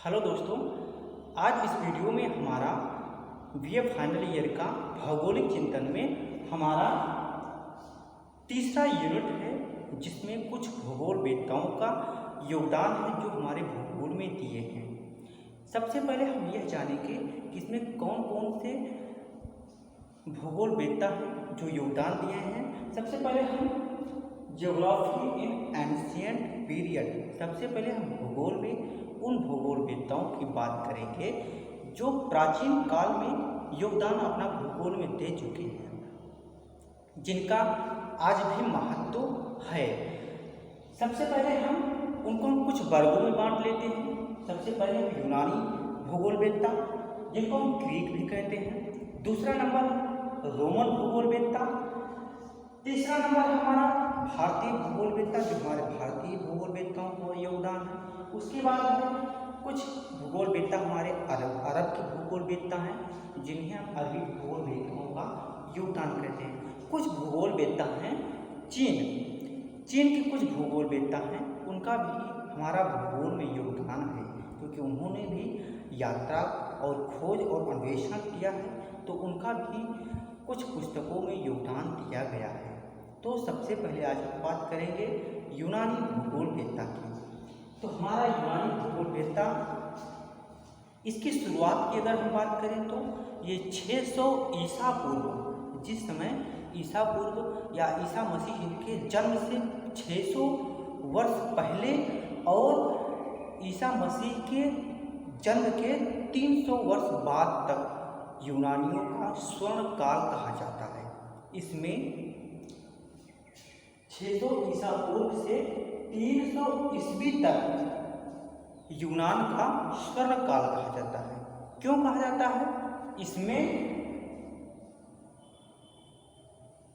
Hello दोस्तों, आज इस वीडियो में हमारा बीए फाइनल ईयर का भौगोलिक चिंतन में हमारा तीसरा यूनिट है, जिसमें कुछ भूगोल वेत्ताओं का योगदान है जो हमारे भूगोल में दिए हैं। सबसे पहले हम यह जानेंगे कि इसमें कौन कौन से भूगोल वेत्ता हैं जो योगदान दिए हैं। सबसे पहले हम ज्योग्राफी इन एंशिएंट पीरियड, सबसे पहले हम भूगोल में उन भूगोल वेत्ताओं की बात करेंगे जो प्राचीन काल में योगदान अपना भूगोल में दे चुके हैं, जिनका आज भी महत्व है। सबसे पहले हम उनको कुछ वर्गों में बांट लेते हैं। सबसे पहले यूनानी भूगोल वेत्ता, जिनको हम ग्रीक भी कहते हैं। दूसरा नंबर रोमन भूगोल वेत्ता। तीसरा नंबर हमारा भारतीय भूगोल वेत्ता, जो हमारे भारतीय भूगोल वेत्ताओं को योगदान है। उसके बाद कुछ भूगोल वेत्ता हमारे अरब के भूगोल वेत्ता हैं, जिन्हें हम अरबी भूगोल वेत्ताओं का योगदान कहते हैं। कुछ भूगोल वेत्ता हैं चीन के कुछ भूगोल वेत्ता हैं, उनका भी हमारा भूगोल में योगदान है, क्योंकि उन्होंने भी यात्रा और खोज और अन्वेषण किया है, तो उनका भी कुछ पुस्तकों में योगदान दिया गया है। तो सबसे पहले आज हम बात करेंगे यूनानी भूगोल वेत्ता की। तो हमारा यूनानी भूगोल वेत्ता, इसकी शुरुआत की अगर हम बात करें तो ये 600 ईसा पूर्व, जिस समय ईसा पूर्व या ईसा मसीह के जन्म से 600 वर्ष पहले और ईसा मसीह के जन्म के 300 वर्ष बाद तक यूनानियों का स्वर्ण काल कहा जाता है। इसमें 600 ईसा पूर्व से 300 ईस्वी तक यूनान का स्वर्ण काल कहा जाता है। क्यों कहा जाता है? इसमें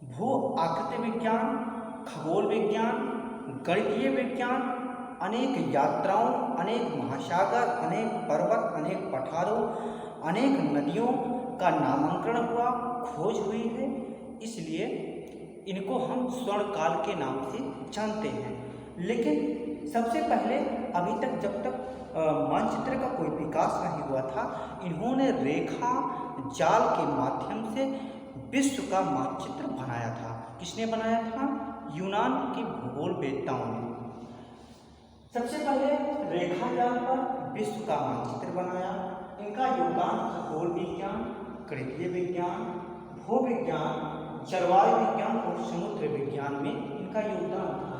भू आकृति विज्ञान, खगोल विज्ञान, गणितीय विज्ञान, अनेक यात्राओं, अनेक महासागर, अनेक पर्वत, अनेक पठारों, अनेक नदियों का नामांकन हुआ, खोज हुई है। इसलिए इनको हम स्वर्ण काल के नाम से जानते हैं। लेकिन सबसे पहले अभी तक जब तक मानचित्र का कोई विकास नहीं हुआ था, इन्होंने रेखा जाल के माध्यम से विश्व का मानचित्र बनाया था। किसने बनाया था? यूनान के भूगोल वेत्ताओं ने सबसे पहले रेखा जाल पर विश्व का मानचित्र बनाया। इनका योगदान खगोल विज्ञान, गणितीय विज्ञान, भूविज्ञान, जलवायु विज्ञान और समुद्र विज्ञान में इनका योगदान था।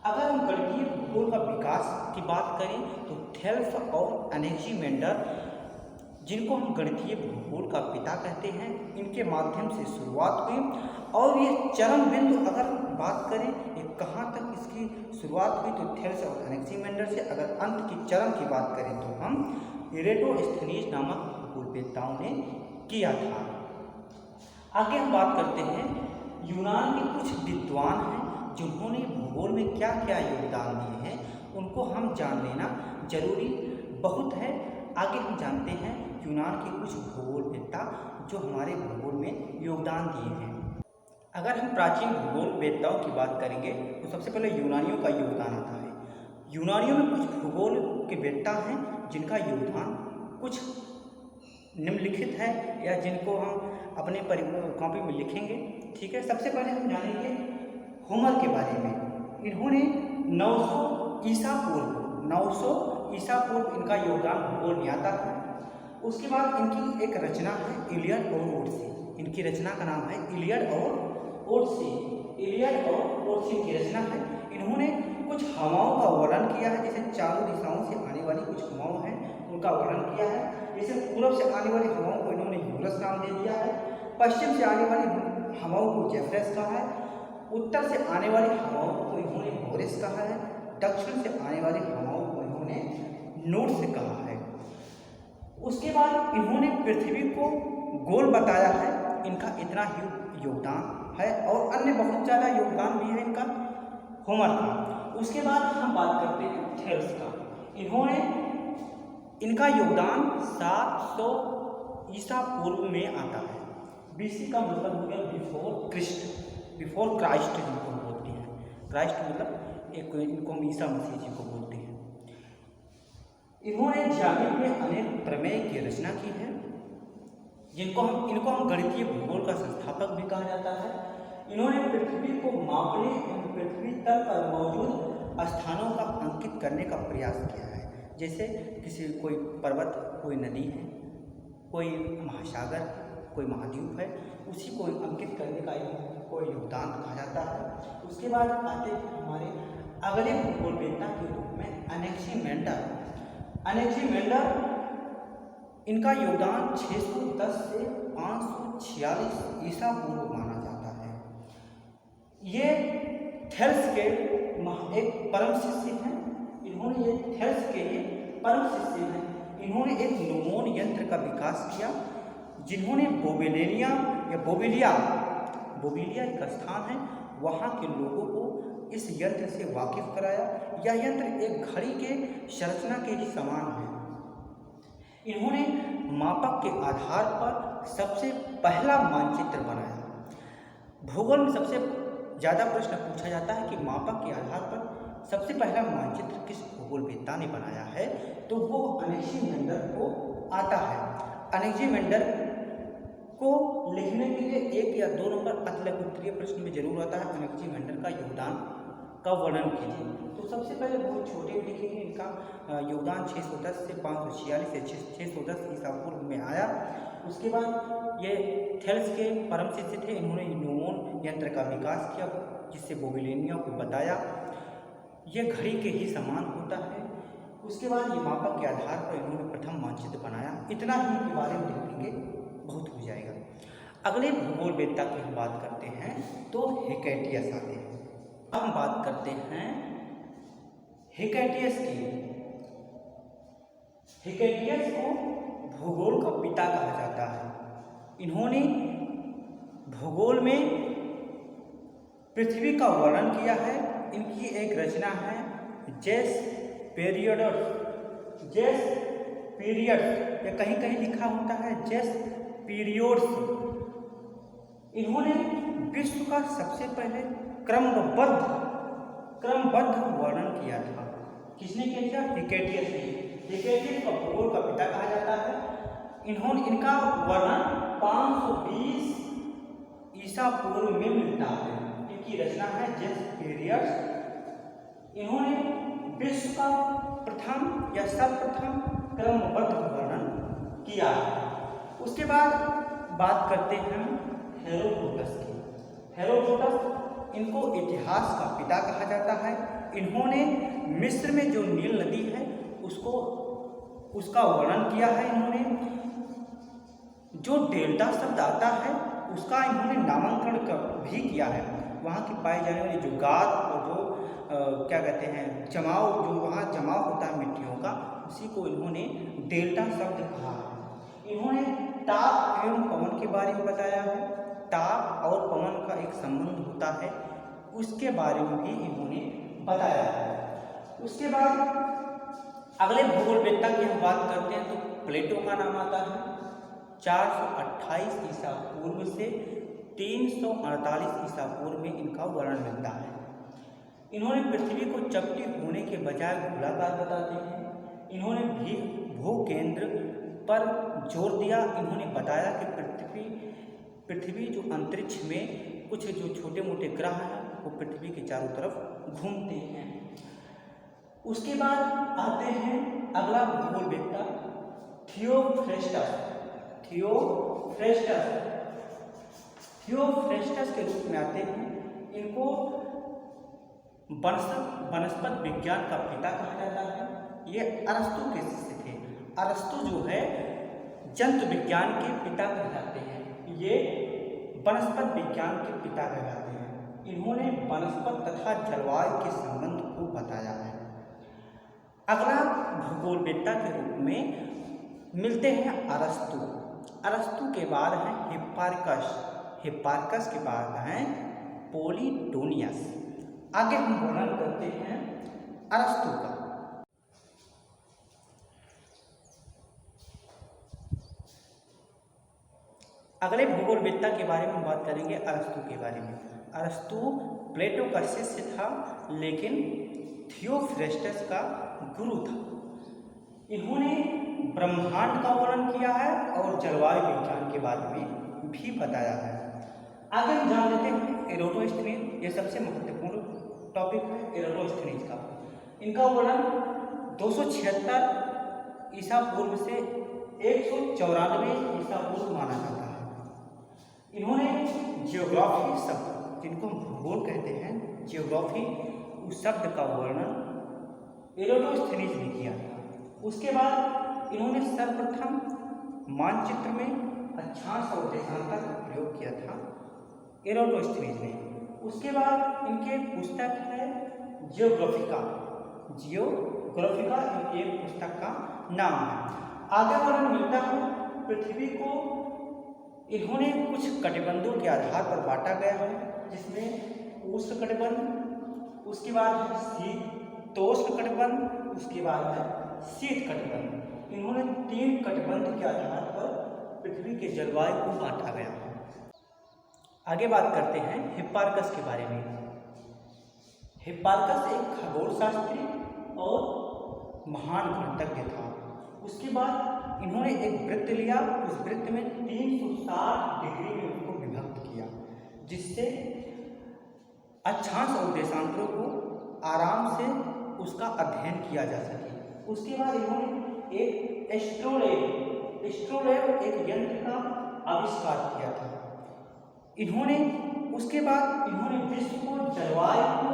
अगर हम गणितीय भूगोल का विकास की बात करें तो थेल्स और एनेक्सिमेंडर, जिनको हम गणितीय भूगोल का पिता कहते हैं, इनके माध्यम से शुरुआत हुई। और ये चरम बिंदु अगर बात करें ये कहाँ तक इसकी शुरुआत हुई, तो थेल्स और एनेक्सिमेंडर से। अगर अंत की चरम की बात करें तो हम इरेटोस्थनीज नामक भूगोल वेत्ताओं ने किया था। आगे हम बात करते हैं यूनान के कुछ विद्वान हैं जिन्होंने भूगोल में क्या क्या योगदान दिए हैं, उनको हम जान लेना जरूरी बहुत है। आगे हम जानते हैं यूनान के कुछ भूगोल वेत्ता जो हमारे भूगोल में योगदान दिए हैं। अगर हम प्राचीन भूगोल वेत्ताओं की बात करेंगे तो सबसे पहले यूनानियों का योगदान आता है। यूनानियों में कुछ भूगोल के वेत्ता हैं जिनका योगदान कुछ निम्नलिखित है, या जिनको हम अपने कॉपी में लिखेंगे। ठीक है, सबसे पहले हम जानेंगे होमर के बारे में। इन्होंने 900 ईसा पूर्व इनका योगदान भूगोल में आता है। उसके बाद इनकी एक रचना है इलियड और ओडिसी। इनकी रचना का नाम है इलियड और ओडिसी। इलियड और ओडिसी की रचना है। इन्होंने कुछ हवाओं का वर्णन किया है, जैसे चारों दिशाओं से आने वाली कुछ हवाओं हैं उनका वर्णन किया है। जैसे पूर्व से आने वाली हवाओं को इन्होंने यूरस नाम दे दिया है, पश्चिम से आने वाली हवाओं को जेफ्रेस कहा है, उत्तर से आने वाली हवाओं को इन्होंने बोरिस कहा है, दक्षिण से आने वाली हवाओं को इन्होंने नोर्स कहा है। उसके बाद इन्होंने पृथ्वी को गोल बताया है। इनका इतना ही योगदान है, और अन्य बहुत ज़्यादा योगदान भी है इनका होमर का। उसके बाद हम बात करते हैं थेल्स का। इनका योगदान 700 ईसा पूर्व में आता है। बीसी का मतलब हो गया बिफोर क्राइस्ट जिनको हम बोलते हैं। क्राइस्ट मतलब एक, इनको हम ईसा मसीह जी को बोलते हैं। इन्होंने ज्यामिति में अनेक प्रमेय की रचना की है, इनको हम गणितीय भूगोल का संस्थापक भी कहा जाता है। इन्होंने पृथ्वी को मापने एवं पृथ्वी तल पर मौजूद स्थानों का अंकित करने का प्रयास किया है। जैसे कोई पर्वत, कोई नदी है, कोई महासागर, कोई महाद्वीप है, उसी को अंकित करने का कोई योगदान कहा जाता है। उसके बाद आते हैं हमारे अगले भूगोलवेत्ता के रूप में अनेक्सिमेंडर। इनका योगदान 610 से 546 ईसा पूर्व माना जाता है। ये थेल्स के एक परम शिष्य हैं। इन्होंने एक नुमोन यंत्र का विकास किया, जिन्होंने बोबिलिया एक स्थान है, वहाँ के लोगों को इस यंत्र से वाकिफ कराया। यह यंत्र एक घड़ी के संरचना के ही समान है। इन्होंने मापक के आधार पर सबसे पहला मानचित्र बनाया। भूगोल में सबसे ज़्यादा प्रश्न पूछा जाता है कि मापक के आधार पर सबसे पहला मानचित्र किस भूगोलवेत्ता ने बनाया है, तो वो अनेक्सिमेंडर को आता है। अनेक्सिमेंडर को लिखने के लिए 1 या 2 नंबर अतिलघु उत्तरीय प्रश्न में जरूर आता है। अनेक्सिमेंडर का योगदान का वर्णन कीजिए। तो सबसे पहले बहुत छोटे लिखेंगे। इनका योगदान 610 से 546 से 610 ईसा पूर्व में आया। उसके बाद ये थेल्स के परम शिष्य थे। इन्होंने नुमोन यंत्र का विकास किया, जिससे बोबिलिया को बताया यह घड़ी के ही समान होता है। उसके बाद ये मापक के आधार पर इन्होंने प्रथम मानचित्र बनाया। इतना ही इनके बारे में लिखेंगे, बहुत हो जाएगा। अगले भूगोलवेत्ता की हम बात करते हैं तो हेकेटियस आते हैं। अब हम बात करते हैं हेकेटियस की। हेकेटियस को भूगोल का पिता कहा जाता है। इन्होंने भूगोल में पृथ्वी का वर्णन किया है। इनकी एक रचना है जेस पीरियड्स, या कहीं कहीं लिखा होता है जेस पीरियड्स। इन्होंने विश्व का सबसे पहले क्रमबद्ध वर्णन किया था। किसने किया? हेकेटियस ने। हेकेटियस को भूगोल का पिता कहा जाता है। इनका वर्णन 520 ईसा पूर्व में मिलता है। इनकी रचना है जेस पीरियड्स। इन्होंने विश्व का प्रथम या सर्वप्रथम क्रमबद्ध वर्णन किया है। उसके बाद बात करते हैं हेरोडोटस की। हेरोडोटस, इनको इतिहास का पिता कहा जाता है। इन्होंने मिस्र में जो नील नदी है उसका वर्णन किया है। इन्होंने जो डेल्टा शब्द आता है उसका इन्होंने नामांकन भी किया है। वहाँ की पाई जाने वाली जो गाद और जो क्या कहते हैं जमाव, जो वहाँ जमाव होता है मिट्टियों का, उसी को इन्होंने डेल्टा शब्द कहा है। इन्होंने ताप एवं पवन के बारे में बताया है। ताप और पवन का एक संबंध होता है, उसके बारे में भी इन्होंने बताया है। उसके बाद अगले भूगोलवेत्ता की हम बात करते हैं तो प्लेटो का नाम आता है। 428 ईसा पूर्व से 348 ईसा पूर्व में इनका वर्णन मिलता है। इन्होंने पृथ्वी को चपटी होने के बजाय गोलाकार बताते हैं। इन्होंने भी भूकेंद्र पर जोर दिया। इन्होंने बताया कि पृथ्वी जो अंतरिक्ष में कुछ जो छोटे मोटे ग्रह हैं वो पृथ्वी के चारों तरफ घूमते हैं। उसके बाद आते हैं अगला भूगोलवेत्ता थियोफ्रेस्टस के रूप में आते हैं। इनको वनस्पत विज्ञान का पिता कहा जाता है। ये अरस्तु के शिष्य थे। अरस्तु जो है जंतु विज्ञान के पिता कहलाते हैं। ये वनस्पत विज्ञान के पिता कहलाते हैं। इन्होंने वनस्पत तथा जलवायु के संबंध को बताया है। अगला भूगोलवेत्ता के रूप में मिलते हैं अरस्तु। अरस्तु के बाद है हिप्पार्कस के बाद हैं पोलिडोनियस। आगे हम वर्णन करते हैं अरस्तु का। अगले भूगोलवेत्ता के बारे में बात करेंगे अरस्तु के बारे में। अरस्तु प्लेटो का शिष्य था, लेकिन थियोफ्रेस्टस का गुरु था। इन्होंने ब्रह्मांड का वर्णन किया है और जलवायु विज्ञान के बारे में भी बताया है। आगे हम जान लेते हैं एरोटोस्थेनीज। ये सबसे महत्वपूर्ण टॉपिक है एरोटोस्थेनीज का। इनका वर्णन 276 ईसा पूर्व से 194 ईसा पूर्व माना जाता है। इन्होंने जियोग्राफी शब्द, जिनको हम भूगोल कहते हैं, जियोग्राफी उस शब्द का वर्णन एरोटोस्थेनीज ने किया था। उसके बाद इन्होंने सर्वप्रथम मानचित्र में अक्षांश और देशांतर का प्रयोग किया था एरोटोस्थेनीज ने। उसके बाद इनके पुस्तक है जियोग्राफिका। जियोग्राफिका इनके पुस्तक का नाम है। आगे वर्णन मिलता है पृथ्वी को इन्होंने कुछ कटिबंधों के आधार पर बांटा गया है, जिसमें उष्ण कटिबंध, उसके बाद है शीतोष्ण कटिबंध, उसके बाद है शीत कटिबंध। इन्होंने 3 कटिबंध के आधार पर पृथ्वी के जलवायु को बांटा गया है। आगे बात करते हैं हिप्पारकस के बारे में। हिप्पारकस एक खगोलशास्त्री और महान गणितज्ञ था। उसके बाद इन्होंने एक वृत्त लिया, उस वृत्त में 360 डिग्री में उसको विभक्त किया, जिससे अक्षांश और देशांतरों को आराम से उसका अध्ययन किया जा सके। उसके बाद इन्होंने एक एस्ट्रोलेब एक यंत्र का आविष्कार किया था। इन्होंने उसके बाद इन्होंने विश्व को जलवायु को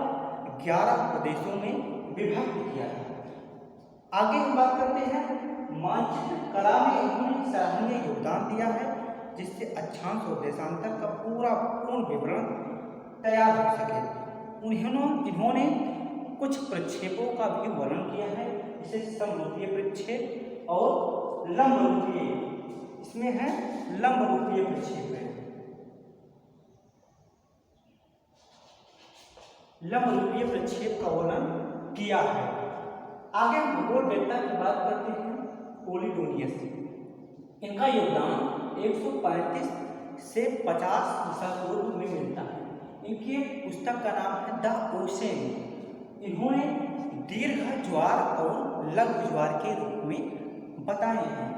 11 प्रदेशों में विभक्त किया था। आगे हम बात करते हैं मानचित्र कला में इन्होंने सराहनीय योगदान दिया है, जिससे अक्षांश और देशांतर का पूर्ण विवरण तैयार हो सके। इन्होंने कुछ प्रक्षेपों का भी वर्णन किया है, जैसे समरूपीय प्रक्षेप और लंबरूपीय। इसमें है लंबरूपीय प्रक्षेप है। लंबरूपीय प्रक्षेप का वर्णन किया है। आगे हम भूगोल वेत्ता की बात करते हैं पोलिडोनियस। इनका योगदान 135 से 50 ईसा पूर्व में मिलता है। इनकी पुस्तक का नाम है द ओशन। इन्होंने दीर्घ ज्वार और लघु ज्वार के रूप में बताए हैं।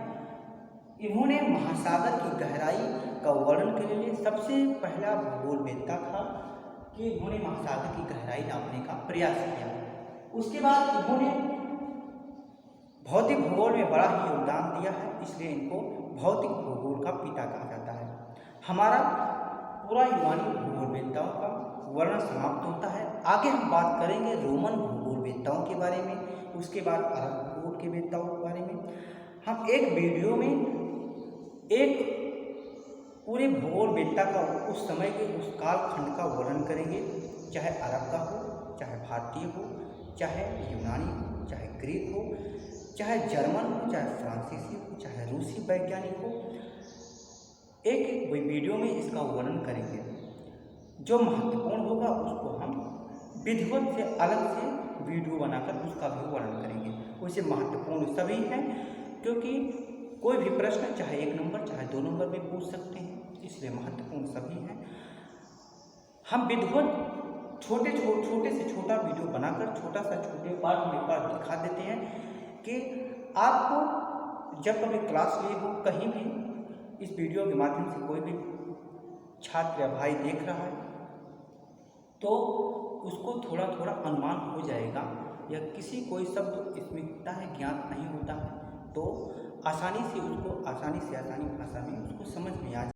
इन्होंने महासागर की गहराई का वर्णन के लिए सबसे पहला भूगोल वेत्ता था कि इन्होंने महासागर की गहराई नापने का प्रयास किया। उसके बाद इन्होंने भौतिक भूगोल में बड़ा ही योगदान दिया है, इसलिए इनको भौतिक भूगोल का पिता कहा जाता है। हमारा पूरा यूनानी भूगोल वेत्ताओं का वर्णन समाप्त होता है। आगे हम बात करेंगे रोमन भूगोल वेत्ताओं के बारे में, उसके बाद अरब भूगोल के वेत्ताओं के बारे में। हम एक वीडियो में एक पूरे भूगोल वेत्ता का उस समय के उस कालखंड का वर्णन करेंगे, चाहे अरब का हो, चाहे भारतीय हो, चाहे यूनानी हो, चाहे ग्रीक हो, चाहे जर्मन हो, चाहे फ्रांसीसी हो, चाहे रूसी वैज्ञानिक हो। एक एक वीडियो में इसका वर्णन करेंगे। जो महत्वपूर्ण होगा उसको हम विधिवत से अलग से वीडियो बनाकर उसका भी वर्णन करेंगे। वैसे महत्वपूर्ण सभी हैं, क्योंकि कोई भी प्रश्न चाहे 1 नंबर चाहे 2 नंबर में पूछ सकते हैं, इसलिए महत्वपूर्ण सभी हैं। हम विधिवत छोटे से छोटा वीडियो बनाकर छोटे पार्ट में पार्ट दिखा देते हैं कि आपको जब कभी क्लास लिए हो, कहीं भी इस वीडियो के माध्यम से कोई भी छात्र या भाई देख रहा है तो उसको थोड़ा अनुमान हो जाएगा, या किसी कोई शब्द इसमें होता है ज्ञात नहीं होता है तो आसानी से आसानी भाषा में उसको समझ में आ